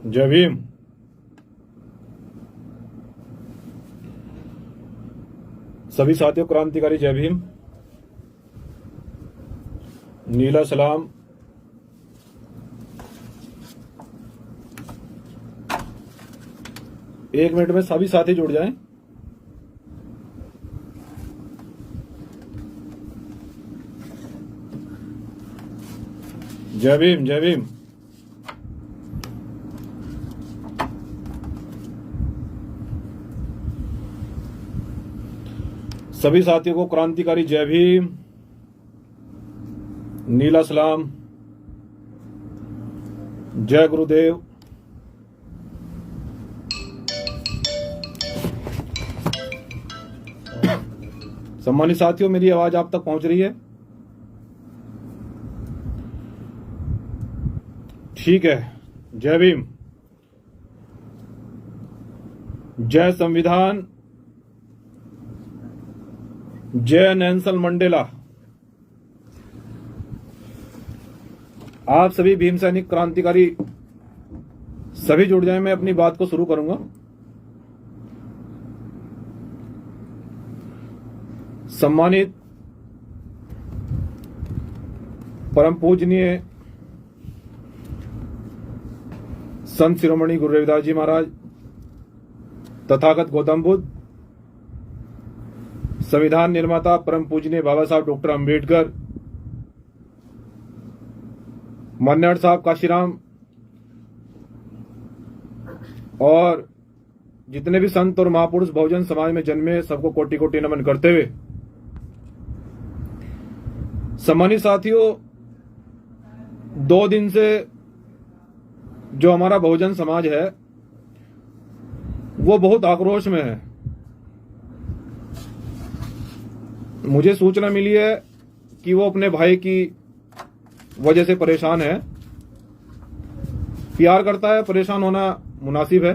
जय भीम। सभी साथियों क्रांतिकारी जय भीम। नीला सलाम। एक मिनट में सभी साथी जुड़ जाएं। जय भीम जय भीम। सभी साथियों को क्रांतिकारी जय भीम, नीला सलाम, जय गुरुदेव। सम्मानित साथियों, मेरी आवाज आप तक पहुंच रही है? ठीक है। जय भीम। जय संविधान, जय नेल्सन मंडेला। आप सभी भीम सैनिक क्रांतिकारी सभी जुड़ जाएं, मैं अपनी बात को शुरू करूंगा। सम्मानित परम पूजनीय संत शिरोमणि गुरु रविदास जी महाराज, तथागत गौतम बुद्ध, संविधान निर्माता परम पूजनीय बाबा साहब डॉक्टर अंबेडकर, मन्नड़ साहब काशीराम और जितने भी संत और महापुरुष बहुजन समाज में जन्मे, सबको कोटि कोटि नमन करते हुए, सम्मानित साथियों, 2 दिन से जो हमारा बहुजन समाज है वो बहुत आक्रोश में है। मुझे सूचना मिली है कि वो अपने भाई की वजह से परेशान है। प्यार करता है, परेशान होना मुनासिब है।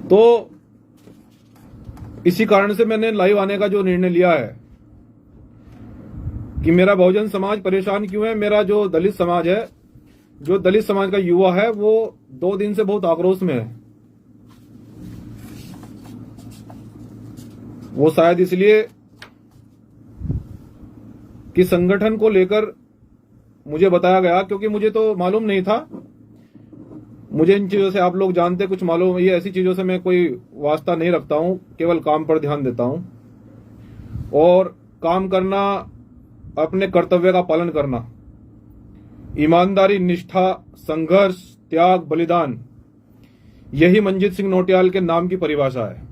तो इसी कारण से मैंने लाइव आने का जो निर्णय लिया है कि मेरा बहुजन समाज परेशान क्यों है। मेरा जो दलित समाज है, जो दलित समाज का युवा है, वो 2 दिन से बहुत आक्रोश में है। वो शायद इसलिए कि संगठन को लेकर मुझे बताया गया, क्योंकि मुझे तो मालूम नहीं था। मुझे इन चीजों से, आप लोग जानते, कुछ मालूम, ये ऐसी चीजों से मैं कोई वास्ता नहीं रखता हूं, केवल काम पर ध्यान देता हूं और काम करना, अपने कर्तव्य का पालन करना, ईमानदारी, निष्ठा, संघर्ष, त्याग, बलिदान, यही मंजीत सिंह नौटियाल के नाम की परिभाषा है।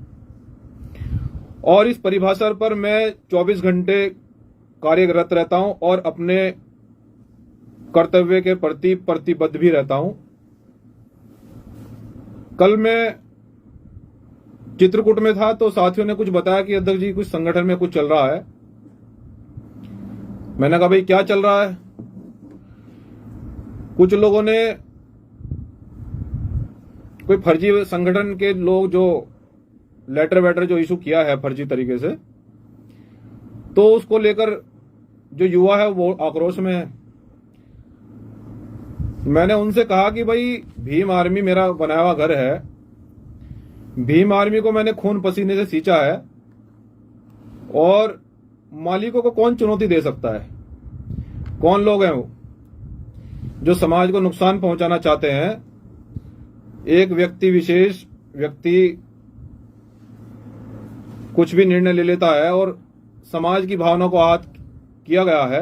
और इस परिभाषा पर मैं 24 घंटे कार्यरत रहता हूं और अपने कर्तव्य के प्रति प्रतिबद्ध भी रहता हूं। कल मैं चित्रकूट में था तो साथियों ने कुछ बताया कि अध्यक्ष जी कुछ संगठन में कुछ चल रहा है। मैंने कहा भाई क्या चल रहा है? कुछ लोगों ने, कोई फर्जी संगठन के लोग जो लेटर वेटर जो इशू किया है फर्जी तरीके से, तो उसको लेकर जो युवा है वो आक्रोश में है। मैंने उनसे कहा कि भाई भीम आर्मी मेरा बनाया हुआ घर है, भीम आर्मी को मैंने खून पसीने से सींचा है और मालिकों को कौन चुनौती दे सकता है? कौन लोग हैं वो जो समाज को नुकसान पहुंचाना चाहते हैं? एक व्यक्ति, विशेष व्यक्ति कुछ भी निर्णय ले लेता है और समाज की भावना को आहत किया गया है।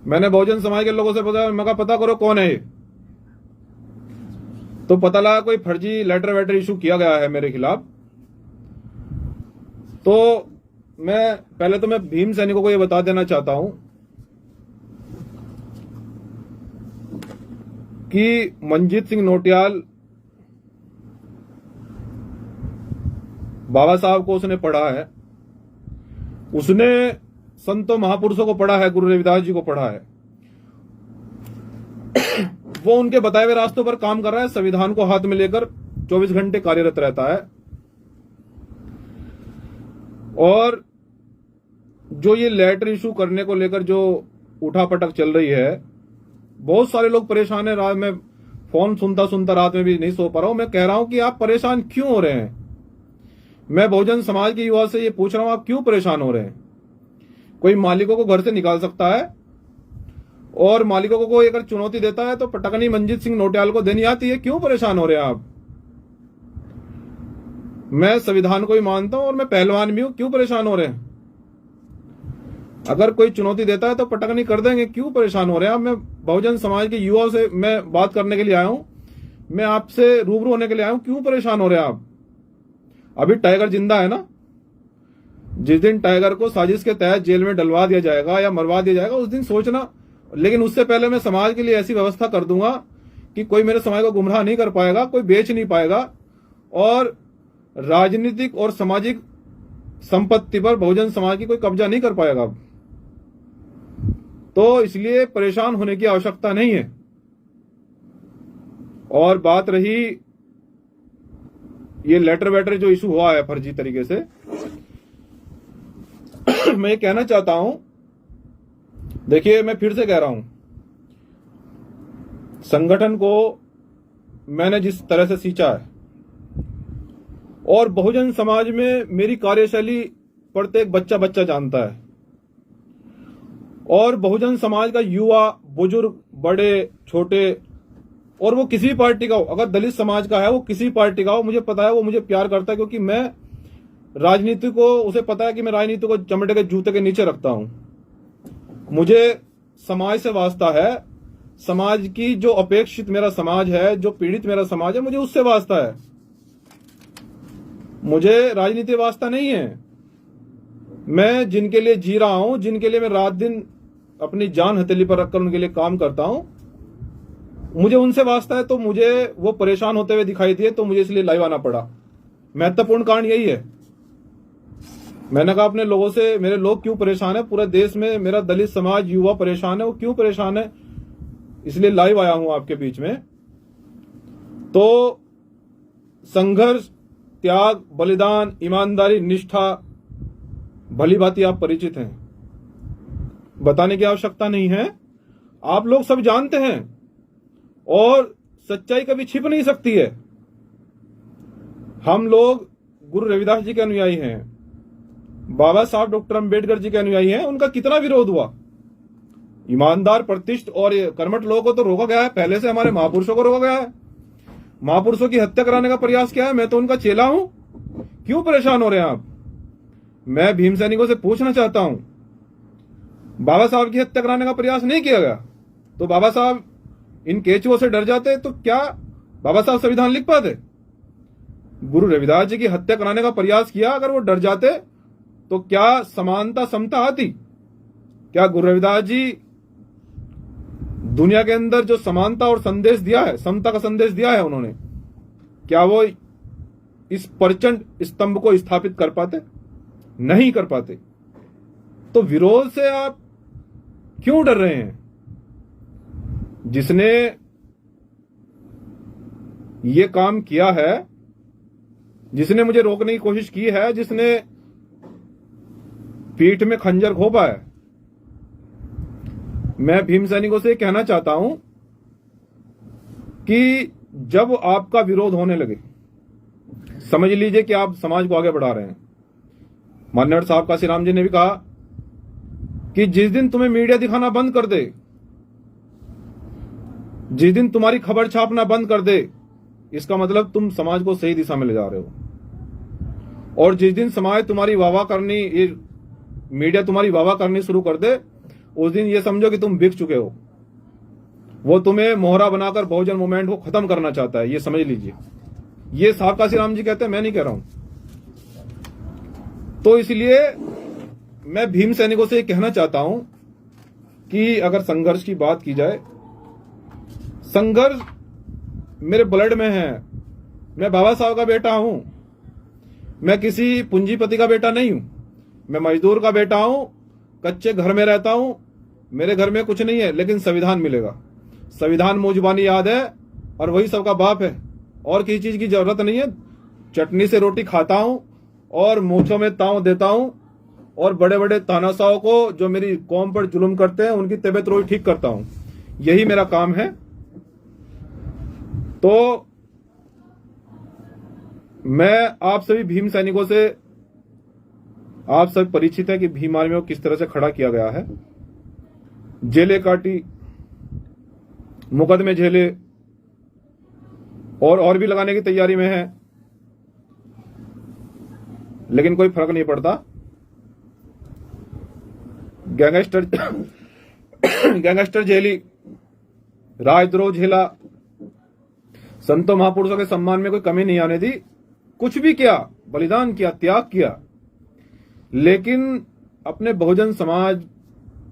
मैंने बहुजन समाज के लोगों से बताया, मैं कहा पता करो कौन है ये। तो पता लगा कोई फर्जी लेटर वेटर इशू किया गया है मेरे खिलाफ। तो मैं भीम सैनिकों को ये बता देना चाहता हूं कि मंजीत सिंह नौटियाल, बाबा साहब को उसने पढ़ा है, उसने संतों महापुरुषों को पढ़ा है, गुरु रविदास जी को पढ़ा है। वो उनके बताए हुए रास्तों पर काम कर रहा है, संविधान को हाथ में लेकर 24 घंटे कार्यरत रहता है। और जो ये लेटर इशू करने को लेकर जो उठापटक चल रही है, बहुत सारे लोग परेशान है। रात में फोन सुनता सुनता रात में भी नहीं सो पा रहा हूं। मैं कह रहा हूं कि आप परेशान क्यों हो रहे हैं? मैं बहुजन समाज के युवा से ये पूछ रहा हूं, आप क्यों परेशान हो रहे हैं? कोई मालिकों को घर से निकाल सकता है, और मालिकों को कोई अगर चुनौती देता है तो पटकनी मंजीत सिंह नौटियाल को देनी आती है। क्यों परेशान हो रहे हैं आप? मैं संविधान को भी मानता हूं और मैं पहलवान भी हूं, क्यों परेशान हो रहे हैं? अगर कोई चुनौती देता है तो पटकनी कर देंगे, क्यों परेशान हो रहे हैं आप? मैं बहुजन समाज के युवाओं से मैं बात करने के लिए आया हूं, मैं आपसे रूबरू होने के लिए आया हूं। क्यों परेशान हो रहे हैं आप? अभी टाइगर जिंदा है ना? जिस दिन टाइगर को साजिश के तहत जेल में डलवा दिया जाएगा या मरवा दिया जाएगा, उस दिन सोचना। लेकिन उससे पहले मैं समाज के लिए ऐसी व्यवस्था कर दूंगा कि कोई मेरे समाज को गुमराह नहीं कर पाएगा, कोई बेच नहीं पाएगा, और राजनीतिक और सामाजिक संपत्ति पर बहुजन समाज की कोई कब्जा नहीं कर पाएगा। तो इसलिए परेशान होने की आवश्यकता नहीं है। और बात रही ये लेटर वेटर जो इशू हुआ है फर्जी तरीके से, मैं ये कहना चाहता हूं, देखिए मैं फिर से कह रहा हूं, संगठन को मैंने जिस तरह से सींचा है और बहुजन समाज में मेरी कार्यशैली प्रत्येक बच्चा बच्चा जानता है, और बहुजन समाज का युवा, बुजुर्ग, बड़े, छोटे, और वो किसी पार्टी का हो, अगर दलित समाज का है, वो किसी पार्टी का हो, मुझे पता है वो मुझे प्यार करता है, क्योंकि मैं राजनीति को, उसे पता है कि मैं राजनीति को चमड़े के जूते के नीचे रखता हूं। मुझे समाज से वास्ता है, समाज की जो अपेक्षित मेरा समाज है, जो पीड़ित मेरा समाज है, मुझे उससे वास्ता है, मुझे राजनीति वास्ता नहीं है। मैं जिनके लिए जी रहा हूं, जिनके लिए मैं रात दिन अपनी जान हथेली पर रखकर उनके लिए काम करता हूं, मुझे उनसे वास्ता है। तो मुझे वो परेशान होते हुए दिखाई दिए, तो मुझे इसलिए लाइव आना पड़ा। महत्वपूर्ण कारण यही है। मैंने कहा अपने लोगों से, मेरे लोग क्यों परेशान है, पूरे देश में मेरा दलित समाज, युवा परेशान है, वो क्यों परेशान है, इसलिए लाइव आया हूं आपके बीच में। तो संघर्ष, त्याग, बलिदान, ईमानदारी, निष्ठा, भली भांति आप परिचित हैं, बताने की आवश्यकता नहीं है। आप लोग सब जानते हैं, और सच्चाई कभी छिप नहीं सकती है। हम लोग गुरु रविदास जी के अनुयायी हैं, बाबा साहब डॉक्टर अंबेडकर जी के अनुयायी हैं। उनका कितना विरोध हुआ। ईमानदार, प्रतिष्ठ और कर्मठ लोगों को तो रोका गया है, पहले से हमारे महापुरुषों को रोका गया है। महापुरुषों की हत्या कराने का प्रयास किया है, मैं तो उनका चेला हूं। क्यों परेशान हो रहे हैं आप? मैं भीम सैनिकों से पूछना चाहता हूं, बाबा साहब की हत्या कराने का प्रयास नहीं किया गया तो बाबा साहब इन केचुओं से डर जाते तो क्या बाबा साहब संविधान लिख पाते? गुरु रविदास जी की हत्या कराने का प्रयास किया, अगर वो डर जाते तो क्या समानता, समता आती? क्या गुरु रविदास जी दुनिया के अंदर जो समानता और संदेश दिया है, समता का संदेश दिया है उन्होंने, क्या वो इस प्रचंड स्तंभ को स्थापित कर पाते? नहीं कर पाते। तो विरोध से आप क्यों डर रहे हैं? जिसने ये काम किया है, जिसने मुझे रोकने की कोशिश की है, जिसने पीठ में खंजर घोंपा है, मैं भीम सैनिकों से कहना चाहता हूं कि जब आपका विरोध होने लगे, समझ लीजिए कि आप समाज को आगे बढ़ा रहे हैं। मान्यवर साहब काशीराम जी ने भी कहा कि जिस दिन तुम्हें मीडिया दिखाना बंद कर दे, जिस दिन तुम्हारी खबर छापना बंद कर दे, इसका मतलब तुम समाज को सही दिशा में ले जा रहे हो। और जिस दिन समाज तुम्हारी वाहवाह करनी, ये मीडिया तुम्हारी वाहवाह करनी शुरू कर दे, उस दिन ये समझो कि तुम बिक चुके हो। वो तुम्हें मोहरा बनाकर बहुजन मूवमेंट को खत्म करना चाहता है, ये समझ लीजिए। ये साहब काशीराम जी कहते हैं, मैं नहीं कह रहा हूं। तो इसलिए मैं भीम सैनिकों से कहना चाहता हूं कि अगर संघर्ष की बात की जाए, संघर्ष मेरे ब्लड में है। मैं बाबा साहब का बेटा हूं, मैं किसी पूंजीपति का बेटा नहीं हूं, मैं मजदूर का बेटा हूं, कच्चे घर में रहता हूं, मेरे घर में कुछ नहीं है, लेकिन संविधान मिलेगा। संविधान मुझबानी याद है, और वही सबका बाप है, और किसी चीज की जरूरत नहीं है। चटनी से रोटी खाता हूं और मूंछों में ताव देता हूं, और बड़े बड़े तानाशाहों को जो मेरी कौम पर जुल्म करते हैं उनकी तबीयत रोज ठीक करता हूं। यही मेरा काम है। तो मैं आप सभी भीम सैनिकों से, आप सब परिचित है कि भीम आर्मी को किस तरह से खड़ा किया गया है। जेलें काटी, मुकदमे झेले और भी लगाने की तैयारी में है, लेकिन कोई फर्क नहीं पड़ता। गैंगस्टर झेली, राजद्रोह झेला, संतों महापुरुषों के सम्मान में कोई कमी नहीं आने दी, कुछ भी किया, बलिदान किया, त्याग किया, लेकिन अपने बहुजन समाज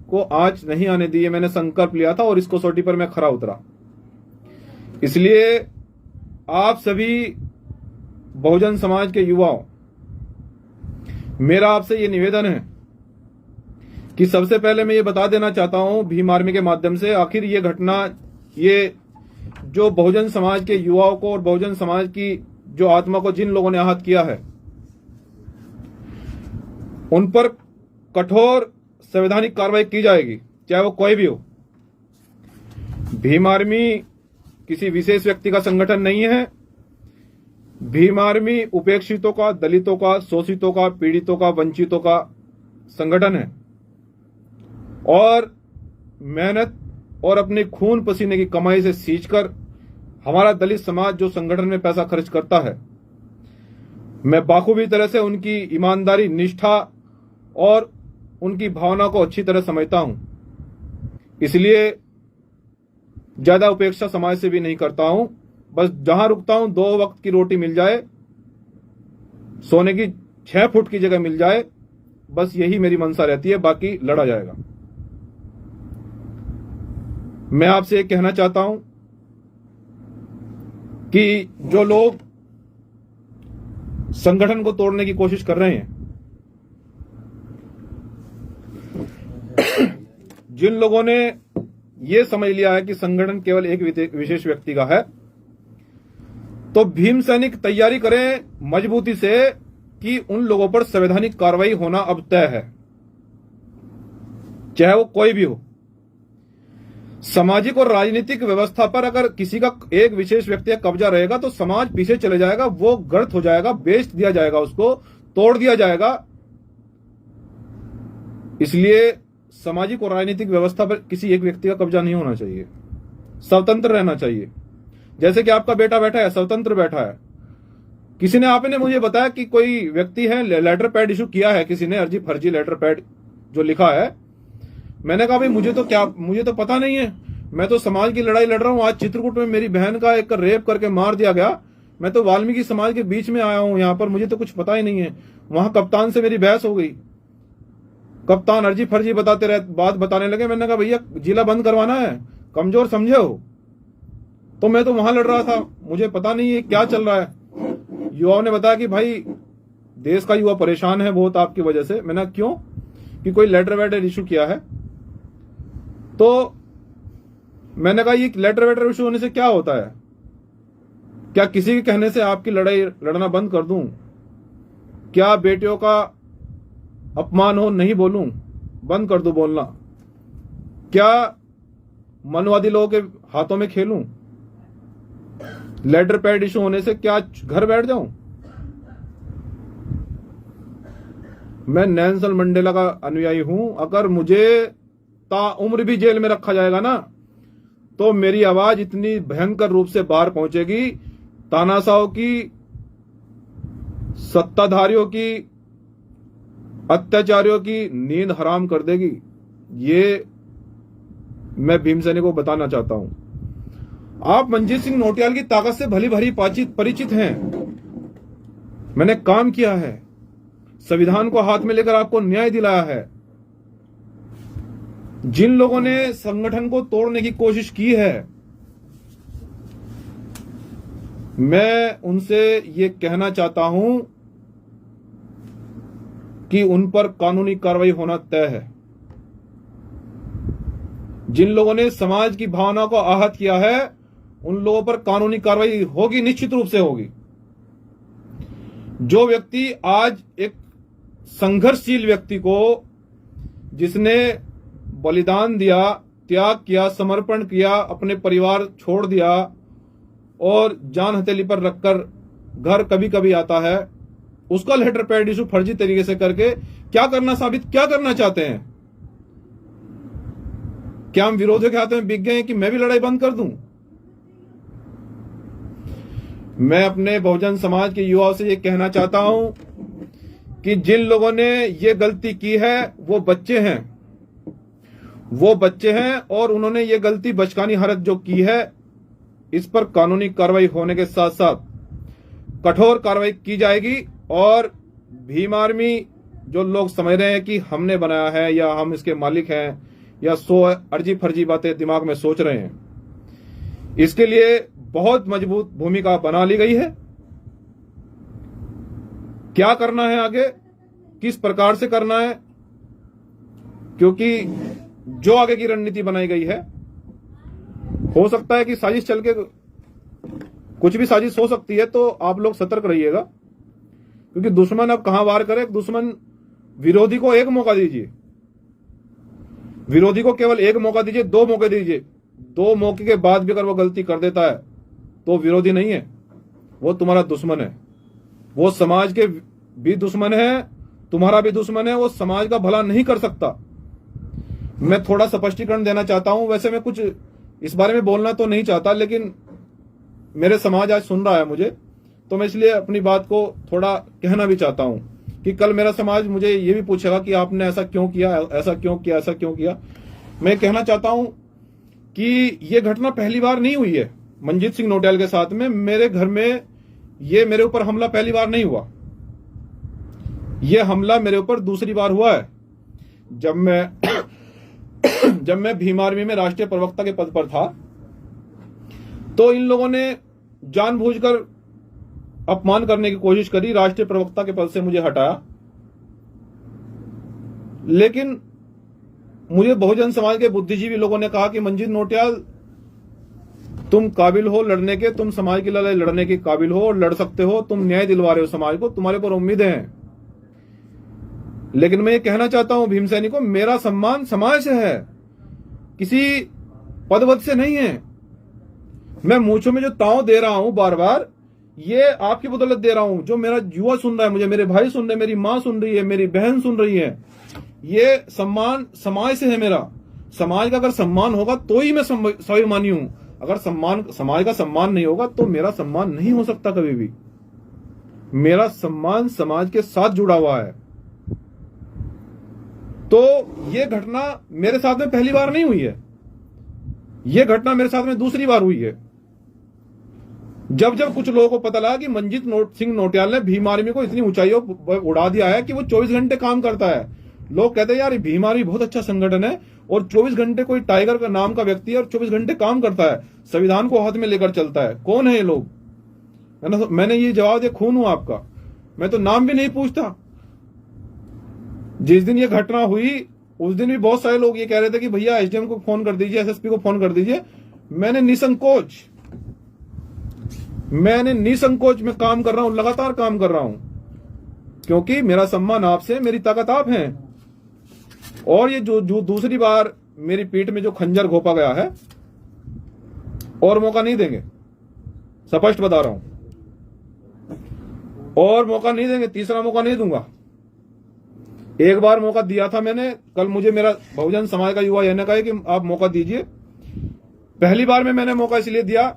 को आंच नहीं आने दी। ये मैंने संकल्प लिया था और इस कसौटी पर मैं खरा उतरा। इसलिए आप सभी बहुजन समाज के युवाओं, मेरा आपसे ये निवेदन है कि सबसे पहले मैं ये बता देना चाहता हूं भीम आर्मी के माध्यम से, आखिर ये घटना, ये जो बहुजन समाज के युवाओं को और बहुजन समाज की जो आत्मा को जिन लोगों ने आहत किया है, उन पर कठोर संवैधानिक कार्रवाई की जाएगी, चाहे वो कोई भी हो। भीम आर्मी किसी विशेष व्यक्ति का संगठन नहीं है। भीम आर्मी उपेक्षितों का, दलितों का, शोषितों का, पीड़ितों का, वंचितों का संगठन है और मेहनत और अपने खून पसीने की कमाई से सींचकर हमारा दलित समाज जो संगठन में पैसा खर्च करता है, मैं बाखूबी तरह से उनकी ईमानदारी, निष्ठा और उनकी भावना को अच्छी तरह समझता हूं। इसलिए ज्यादा उपेक्षा समाज से भी नहीं करता हूं। बस जहां रुकता हूं 2 वक्त की रोटी मिल जाए, सोने की 6 फुट की जगह मिल जाए, बस यही मेरी मनसा रहती है, बाकी लड़ा जाएगा। मैं आपसे ये कहना चाहता हूं कि जो लोग संगठन को तोड़ने की कोशिश कर रहे हैं, जिन लोगों ने यह समझ लिया है कि संगठन केवल एक विशेष व्यक्ति का है, तो भीम सैनिक तैयारी करें मजबूती से कि उन लोगों पर संवैधानिक कार्रवाई होना अब तय है, चाहे वो कोई भी हो। सामाजिक और राजनीतिक व्यवस्था पर अगर किसी का एक विशेष व्यक्ति का कब्जा रहेगा तो समाज पीछे चले जाएगा, वो गर्त हो जाएगा, बेच दिया जाएगा, उसको तोड़ दिया जाएगा। इसलिए सामाजिक और राजनीतिक व्यवस्था पर किसी एक व्यक्ति का कब्जा नहीं होना चाहिए, स्वतंत्र रहना चाहिए। जैसे कि आपका बेटा बैठा है, स्वतंत्र बैठा है। किसी ने, आपने मुझे बताया कि कोई व्यक्ति है, लेटर पैड इशू किया है किसी ने, अर्जी फर्जी लेटर पैड जो लिखा है। मैंने कहा भाई मुझे तो पता नहीं है, मैं तो समाज की लड़ाई लड़ रहा हूं। आज चित्रकूट में मेरी बहन का एक रेप करके मार दिया गया, मैं तो वाल्मीकि समाज के बीच में आया हूं यहां पर, मुझे तो कुछ पता ही नहीं है। वहां कप्तान से मेरी बहस हो गई, कप्तान अर्जी फर्जी बात बताने लगे। मैंने कहा भैया जिला बंद करवाना है, कमजोर समझे हो? तो मैं तो वहां लड़ रहा था, मुझे पता नहीं है क्या चल रहा है। युवाओं ने बताया कि भाई देश का युवा परेशान है बहुत आपकी वजह से। मैंने क्यों? कि कोई लेटर वेटर इशू किया है। तो मैंने कहा ये लेटर वेटर इशू होने से क्या होता है? क्या किसी के कहने से आपकी लड़ाई लड़ना बंद कर दूं? क्या बेटियों का अपमान हो नहीं बोलूं, बंद कर दूं बोलना? क्या मनवादी लोगों के हाथों में खेलूं? लेटर पैड इशू होने से क्या घर बैठ जाऊं? मैं नेल्सन मंडेला का अनुयायी हूं। अगर मुझे ताउम्र भी जेल में रखा जाएगा ना, तो मेरी आवाज इतनी भयंकर रूप से बाहर पहुंचेगी, तानाशाहों की, सत्ताधारियों की, अत्याचारियों की नींद हराम कर देगी। ये मैं भीमसेनी को बताना चाहता हूं। आप मनजीत सिंह नोटियाल की ताकत से भली भली परिचित हैं। मैंने काम किया है, संविधान को हाथ में लेकर आपको न्याय दिलाया है। जिन लोगों ने संगठन को तोड़ने की कोशिश की है, मैं उनसे ये कहना चाहता हूं कि उन पर कानूनी कार्रवाई होना तय है। जिन लोगों ने समाज की भावना को आहत किया है, उन लोगों पर कानूनी कार्रवाई होगी, निश्चित रूप से होगी। जो व्यक्ति आज एक संघर्षशील व्यक्ति को, जिसने बलिदान दिया, त्याग किया, समर्पण किया, अपने परिवार छोड़ दिया और जान हथेली पर रखकर घर कभी कभी आता है, उसका लेटर पैड इशू फर्जी तरीके से करके क्या करना चाहते हैं? क्या हम विरोधियों के हाथ में बिक गए हैं कि मैं भी लड़ाई बंद कर दूं? मैं अपने बहुजन समाज के युवाओं से ये कहना चाहता हूं कि जिन लोगों ने ये गलती की है वो बच्चे हैं और उन्होंने ये गलती बचकानी हरकत जो की है, इस पर कानूनी कार्रवाई होने के साथ साथ कठोर कार्रवाई की जाएगी। और भीम आर्मी जो लोग समझ रहे हैं कि हमने बनाया है या हम इसके मालिक हैं या अर्जी फर्जी बातें दिमाग में सोच रहे हैं, इसके लिए बहुत मजबूत भूमिका बना ली गई है। क्या करना है आगे, किस प्रकार से करना है, क्योंकि जो आगे की रणनीति बनाई गई है, हो सकता है कि साजिश चल के कुछ भी साजिश हो सकती है, तो आप लोग सतर्क रहिएगा, क्योंकि दुश्मन अब कहां वार करे। दुश्मन विरोधी को एक मौका दीजिए, विरोधी को केवल एक मौका दीजिए, 2 मौके दीजिए, 2 मौके के बाद भी अगर वो गलती कर देता है तो विरोधी नहीं है, वो तुम्हारा दुश्मन है। वो समाज के भी दुश्मन है, तुम्हारा भी दुश्मन है, वो समाज का भला नहीं कर सकता। मैं थोड़ा स्पष्टीकरण देना चाहता हूं। वैसे मैं कुछ इस बारे में बोलना तो नहीं चाहता, लेकिन मेरे समाज आज सुन रहा है मुझे, तो मैं इसलिए अपनी बात को थोड़ा कहना भी चाहता हूं कि कल मेरा समाज मुझे ये भी पूछेगा कि आपने ऐसा क्यों किया, ऐसा क्यों किया, ऐसा क्यों किया। मैं कहना चाहता हूं कि ये घटना पहली बार नहीं हुई है मंजीत सिंह नौटियाल के साथ में। मेरे घर में ये मेरे ऊपर हमला पहली बार नहीं हुआ, ये हमला मेरे ऊपर दूसरी बार हुआ है। जब मैं भीम आर्मी में राष्ट्रीय प्रवक्ता के पद पर था, तो इन लोगों ने जानबूझकर अपमान करने की कोशिश करी, राष्ट्रीय प्रवक्ता के पद से मुझे हटाया। लेकिन मुझे बहुजन समाज के बुद्धिजीवी लोगों ने कहा कि मंजीत नौटियाल, तुम काबिल हो लड़ने के, तुम समाज की लड़ाई लड़ने के काबिल हो और लड़ सकते हो, तुम न्याय दिलवा रहे हो समाज को, तुम्हारे पर उम्मीदें हैं। लेकिन मैं ये कहना चाहता हूं भीम सैनिकों, मेरा सम्मान समाज से है, किसी पदवत से नहीं है। मैं मूंछों में जो ताव दे रहा हूं बार बार, ये आपकी बदौलत दे रहा हूं। जो मेरा युवा सुन रहा है मुझे, मेरे भाई सुन रहे हैं, मेरी मां सुन रही है, मेरी बहन सुन रही है, ये सम्मान समाज से है मेरा। समाज का अगर सम्मान होगा तो ही मैं स्वाभिमानी हूं। अगर समाज का सम्मान नहीं होगा तो मेरा सम्मान नहीं हो सकता कभी भी। मेरा सम्मान समाज के साथ जुड़ा हुआ है। तो यह घटना मेरे साथ में पहली बार नहीं हुई है, यह घटना मेरे साथ में दूसरी बार हुई है। जब कुछ लोगों को पता लगा कि मंजीत सिंह नौटियाल ने भीम आर्मी को इतनी ऊंचाइयों उड़ा दिया है कि वो 24 घंटे काम करता है। लोग कहते हैं यार भीम आर्मी बहुत अच्छा संगठन है और 24 घंटे कोई टाइगर का नाम का व्यक्ति है और 24 घंटे काम करता है, संविधान को हाथ में लेकर चलता है। कौन है ये लोग? मैंने ये जवाब दिया, खून हूं आपका, मैं तो नाम भी नहीं पूछता। जिस दिन ये घटना हुई उस दिन भी बहुत सारे लोग ये कह रहे थे कि भैया एसडीएम को फोन कर दीजिए, एसएसपी को फोन कर दीजिए। मैंने निसंकोच में काम कर रहा हूं, लगातार काम कर रहा हूं, क्योंकि मेरा सम्मान आपसे, मेरी ताकत आप हैं। और ये जो दूसरी बार मेरी पीठ में जो खंजर घोपा गया है, और मौका नहीं देंगे, स्पष्ट बता रहा हूं, और मौका नहीं देंगे, तीसरा मौका नहीं दूंगा। एक बार मौका दिया था मैंने, कल मुझे मेरा बहुजन समाज का युवा कहने का है कि आप मौका दीजिए। पहली बार में मैंने मौका इसलिए दिया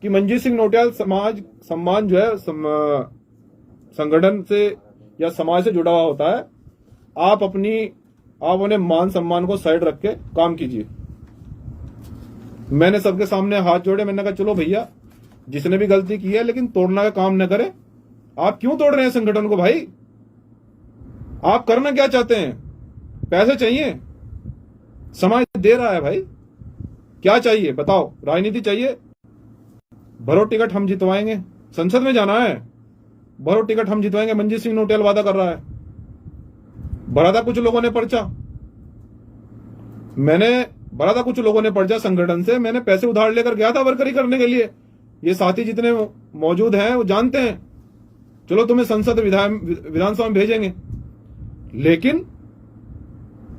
कि मंजीत सिंह नौटियाल सम्मान जो है संगठन से या समाज से जुड़ा हुआ होता है। आप उन्हें मान सम्मान को साइड रख के काम कीजिए। मैंने सबके सामने हाथ जोड़े, मैंने कहा चलो भैया, जिसने भी गलती की है लेकिन तोड़ना का काम न करे। आप क्यों तोड़ रहे हैं संगठन को भाई? आप करना क्या चाहते हैं? पैसे चाहिए? समाज दे रहा है भाई, क्या चाहिए बताओ? राजनीति चाहिए? भरो टिकट हम जितवाएंगे, संसद में जाना है, भरो टिकट हम जितवाएंगे। मंजीत सिंह नौटियाल वादा कर रहा है। भरा था कुछ लोगों ने पर्चा, भरा था कुछ लोगों ने पर्चा संगठन से, मैंने पैसे उधार लेकर गया था वर्करी करने के लिए। ये साथी जितने मौजूद हैं वो जानते हैं। चलो तुम्हें संसद विधानसभा में भेजेंगे, लेकिन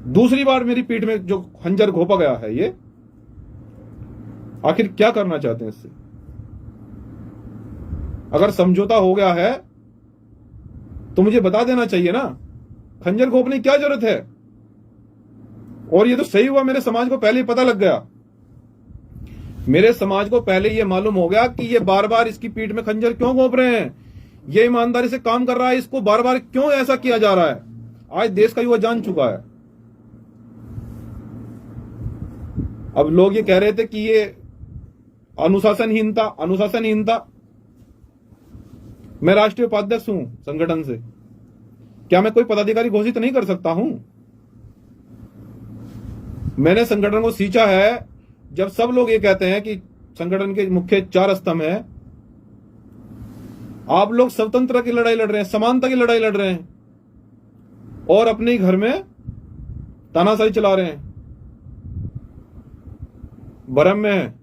दूसरी बार मेरी पीठ में जो खंजर घोंपा गया है, ये आखिर क्या करना चाहते हैं इससे? अगर समझौता हो गया है तो मुझे बता देना चाहिए ना, खंजर घोंपने की क्या जरूरत है? और ये तो सही हुआ, मेरे समाज को पहले ही पता लग गया, मेरे समाज को पहले ये मालूम हो गया कि ये बार बार इसकी पीठ में खंजर क्यों घोंप रहे हैं, ये ईमानदारी से काम कर रहा है, इसको बार बार क्यों ऐसा किया जा रहा है। आज देश का युवा जान चुका है। अब लोग ये कह रहे थे कि ये अनुशासनहीनता। मैं राष्ट्रीय उपाध्यक्ष हूं संगठन से, क्या मैं कोई पदाधिकारी घोषित नहीं कर सकता हूं? मैंने संगठन को सींचा है। जब सब लोग ये कहते हैं कि संगठन के मुख्य 4 स्तंभ हैं, आप लोग स्वतंत्रता की लड़ाई लड़ रहे हैं, समानता की लड़ाई लड़ रहे हैं, और अपने ही घर में तानाशाही चला रहे हैं, भ्रम में है।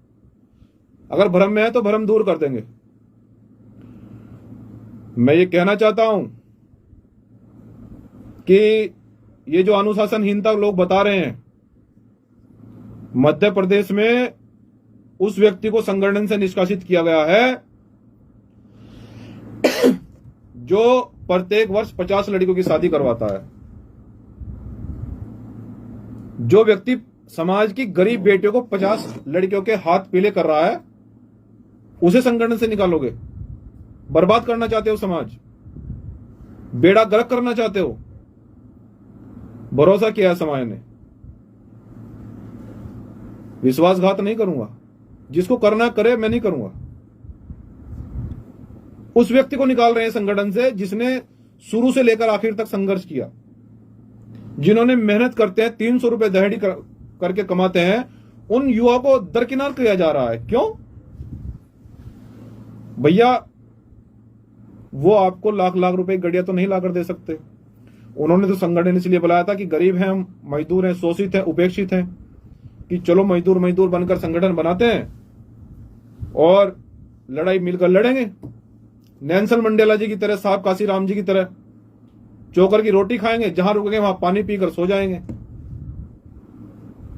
अगर भ्रम में है तो भ्रम दूर कर देंगे। मैं ये कहना चाहता हूं कि ये जो अनुशासनहीनता लोग बता रहे हैं, मध्य प्रदेश में उस व्यक्ति को संगठन से निष्कासित किया गया है जो प्रत्येक वर्ष 50 लड़कियों की शादी करवाता है। जो व्यक्ति समाज की गरीब बेटियों को 50 लड़कियों के हाथ पीले कर रहा है, उसे संगठन से निकालोगे? बर्बाद करना चाहते हो समाज, बेड़ा गर्क करना चाहते हो। भरोसा किया है समाज ने, विश्वासघात नहीं करूंगा, जिसको करना करे, मैं नहीं करूंगा। उस व्यक्ति को निकाल रहे हैं संगठन से जिसने शुरू से लेकर आखिर तक संघर्ष किया, जिन्होंने मेहनत करते हैं, 300 रुपए दहाड़ी करके कमाते हैं, उन युवा को दरकिनार किया जा रहा है। क्यों भैया? वो आपको लाख लाख रुपए की गड़िया तो नहीं लाकर दे सकते। उन्होंने तो संगठन इसलिए बुलाया था कि गरीब हैं हम, मजदूर हैं, शोषित हैं, उपेक्षित हैं, कि चलो मजदूर बनकर संगठन बनाते हैं और लड़ाई मिलकर लड़ेंगे। नेल्सन मंडेला जी की तरह, साहब काशीराम जी की तरह चोकर की रोटी खाएंगे, जहां रुकेंगे वहां पानी पीकर सो जाएंगे।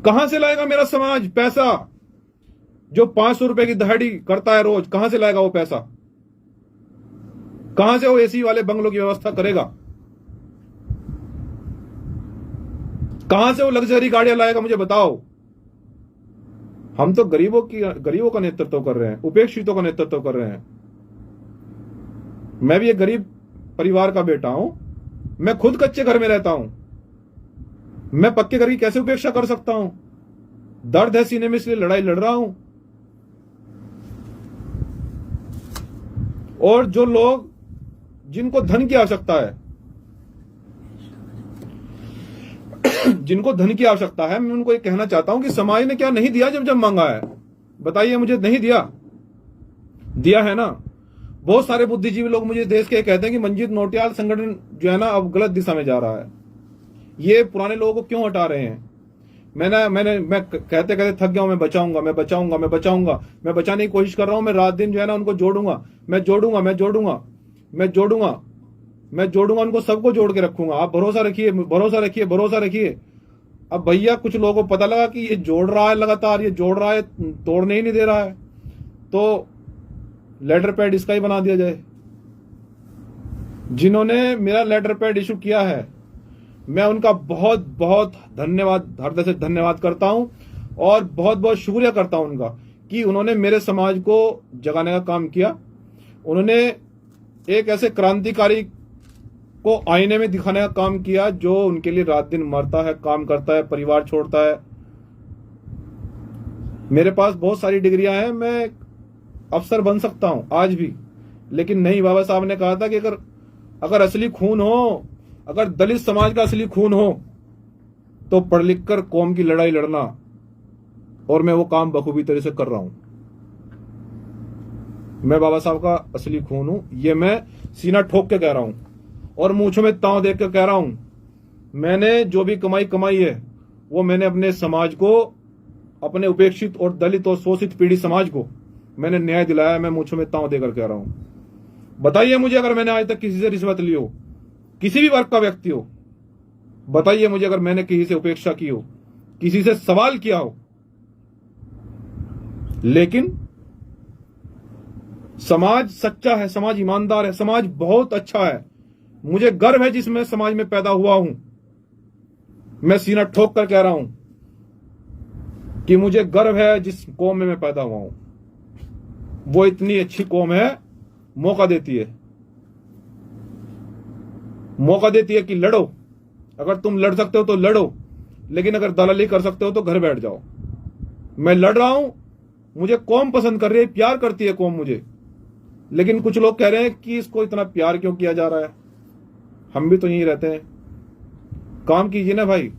कहां से लाएगा मेरा समाज पैसा? जो 500 रुपए की दहाड़ी करता है रोज, कहां से लाएगा वो पैसा? कहां से वो एसी वाले बंगलों की व्यवस्था करेगा? कहां से वो लग्जरी गाड़ियां लाएगा? मुझे बताओ। हम तो गरीबों का नेतृत्व कर रहे हैं, उपेक्षितों का नेतृत्व कर रहे हैं। मैं भी एक गरीब परिवार का बेटा हूं, मैं खुद कच्चे घर में रहता हूं, मैं पक्के घर की कैसे उपेक्षा कर सकता हूं? दर्द है सीने में, इसलिए लड़ाई लड़ रहा हूं। और जो लोग, जिनको धन की आवश्यकता है, मैं उनको ये कहना चाहता हूं कि समाज ने क्या नहीं दिया जब मांगा है? बताइए मुझे। नहीं दिया है ना। बहुत सारे बुद्धिजीवी लोग मुझे देश के कहते हैं कि मंजीत नौटियाल संगठन जो है ना, अब गलत दिशा में जा रहा है। ये पुराने लोगों को क्यों हटा रहे हैं? मैं कहते थक गया हूं। मैं बचाने की कोशिश कर रहा हूं। मैं रात दिन जो है ना उनको जोड़ूंगा, मैं जोड़ूंगा उनको, सबको जोड़ के रखूंगा। आप भरोसा रखिए। अब भैया कुछ लोगों को पता लगा कि ये जोड़ रहा है, लगातार ये जोड़ रहा है, तोड़ने ही नहीं दे रहा है, तो लेटर पैड इसका ही बना दिया जाए। जिन्होंने मेरा लेटर पैड इशू किया है, मैं उनका बहुत बहुत धन्यवाद, हृदय से धन्यवाद करता हूं, और बहुत बहुत शुक्रिया करता हूं उनका कि उन्होंने मेरे समाज को जगाने का काम किया। उन्होंने एक ऐसे क्रांतिकारी को आईने में दिखाने का काम किया जो उनके लिए रात दिन मरता है, काम करता है, परिवार छोड़ता है। मेरे पास बहुत सारी डिग्रियां हैं, मैं अफसर बन सकता हूं आज भी, लेकिन नहीं। बाबा साहब ने कहा था कि अगर असली खून हो, अगर दलित समाज का असली खून हो, तो पढ़ लिख कर कौम की लड़ाई लड़ना, और मैं वो काम बखूबी तरह से कर रहा हूं। मैं बाबा साहब का असली खून हूं, ये मैं सीना ठोक के कह रहा हूं, और मूंछों में ताव देख कर कह रहा हूं। मैंने जो भी कमाई है, वो मैंने अपने समाज को, अपने उपेक्षित और दलित और शोषित पीढ़ी समाज को मैंने न्याय दिलाया। मैं मूंछों में ताव देकर कह रहा हूं। बताइए मुझे, अगर मैंने आज तक किसी से रिश्वत ली हो, किसी भी वर्ग का व्यक्ति हो, बताइए मुझे अगर मैंने किसी से उपेक्षा की हो, किसी से सवाल किया हो। लेकिन समाज सच्चा है, समाज ईमानदार है, समाज बहुत अच्छा है। मुझे गर्व है जिसमें समाज में पैदा हुआ हूं। मैं सीना ठोक कर कह रहा हूं कि मुझे गर्व है जिस कौम में मैं पैदा हुआ हूं। वो इतनी अच्छी कौम है, मौका देती है, मौका देती है कि लड़ो। अगर तुम लड़ सकते हो तो लड़ो, लेकिन अगर दलाली कर सकते हो तो घर बैठ जाओ। मैं लड़ रहा हूं, मुझे कौम पसंद कर रही है, प्यार करती है कौम मुझे। लेकिन कुछ लोग कह रहे हैं कि इसको इतना प्यार क्यों किया जा रहा है, हम भी तो यहीं रहते हैं। काम कीजिए ना भाई,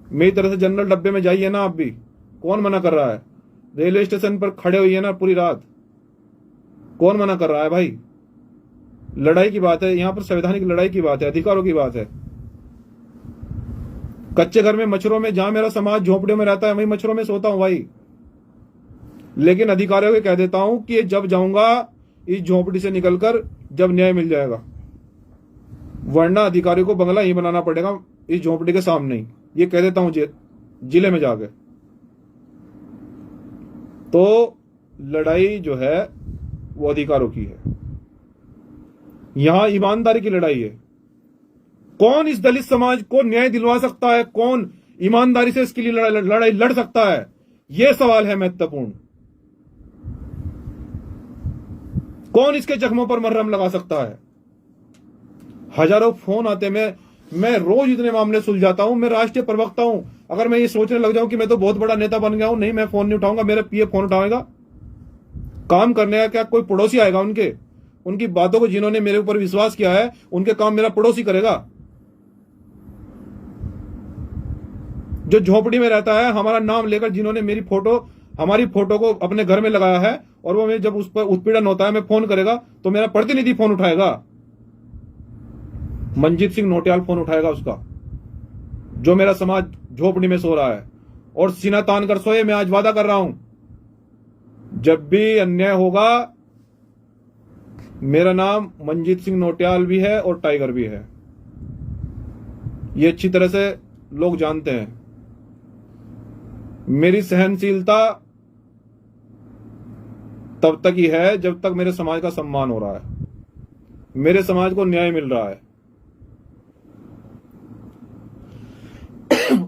मेरी तरह से जनरल डब्बे में जाइए ना आप भी। कौन मना कर रहा है? रेलवे स्टेशन पर खड़े हुई है ना पूरी रात, कौन मना कर रहा है भाई? लड़ाई की बात है, यहां पर संवैधानिक लड़ाई की बात है, अधिकारों की बात है। कच्चे घर में मच्छरों में, जहां मेरा समाज झोपड़ियों में रहता है वहीं मच्छरों में सोता हूं भाई। लेकिन अधिकारियों को कह देता हूं कि जब जाऊंगा इस झोपड़ी से निकलकर, जब न्याय मिल जाएगा, वरना अधिकारियों को बंगला ही बनाना पड़ेगा इस झोपड़ी के सामने ही। ये कह देता हूं जिले में जाके। तो लड़ाई जो है वो अधिकारों की है, यहां ईमानदारी की लड़ाई है। कौन इस दलित समाज को न्याय दिलवा सकता है? कौन ईमानदारी से इसके लिए लड़ाई लड़ सकता है? यह सवाल है महत्वपूर्ण। कौन इसके जख्मों पर मरहम लगा सकता है? हजारों फोन आते, मैं रोज इतने मामले सुलझाता हूं। मैं राष्ट्रीय प्रवक्ता हूं। अगर मैं ये सोचने लग जाऊं कि मैं तो बहुत बड़ा नेता बन गया हूं, नहीं, मैं फोन नहीं उठाऊंगा, मेरा पीए फोन उठाएगा। काम करने का क्या कोई पड़ोसी आएगा? उनकी बातों को जिन्होंने मेरे ऊपर विश्वास किया है, उनके काम मेरा पड़ोसी करेगा। जो झोपड़ी में रहता है, हमारा नाम लेकर जिन्होंने हमारी फोटो को अपने घर में लगाया है, और वो मैं जब उस पर उत्पीड़न होता है, मैं फोन करेगा तो मेरा प्रतिनिधि फोन उठाएगा। मंजीत सिंह नोटियाल फोन उठाएगा उसका, जो मेरा समाज झोपड़ी में सो रहा है और सीना तान कर सोए। मैं आज वादा कर रहा हूं, जब भी अन्याय होगा, मेरा नाम मंजीत सिंह नोटियाल भी है और टाइगर भी है। ये अच्छी तरह से लोग जानते हैं। मेरी सहनशीलता तब तक ही है जब तक मेरे समाज का सम्मान हो रहा है, मेरे समाज को न्याय मिल रहा है।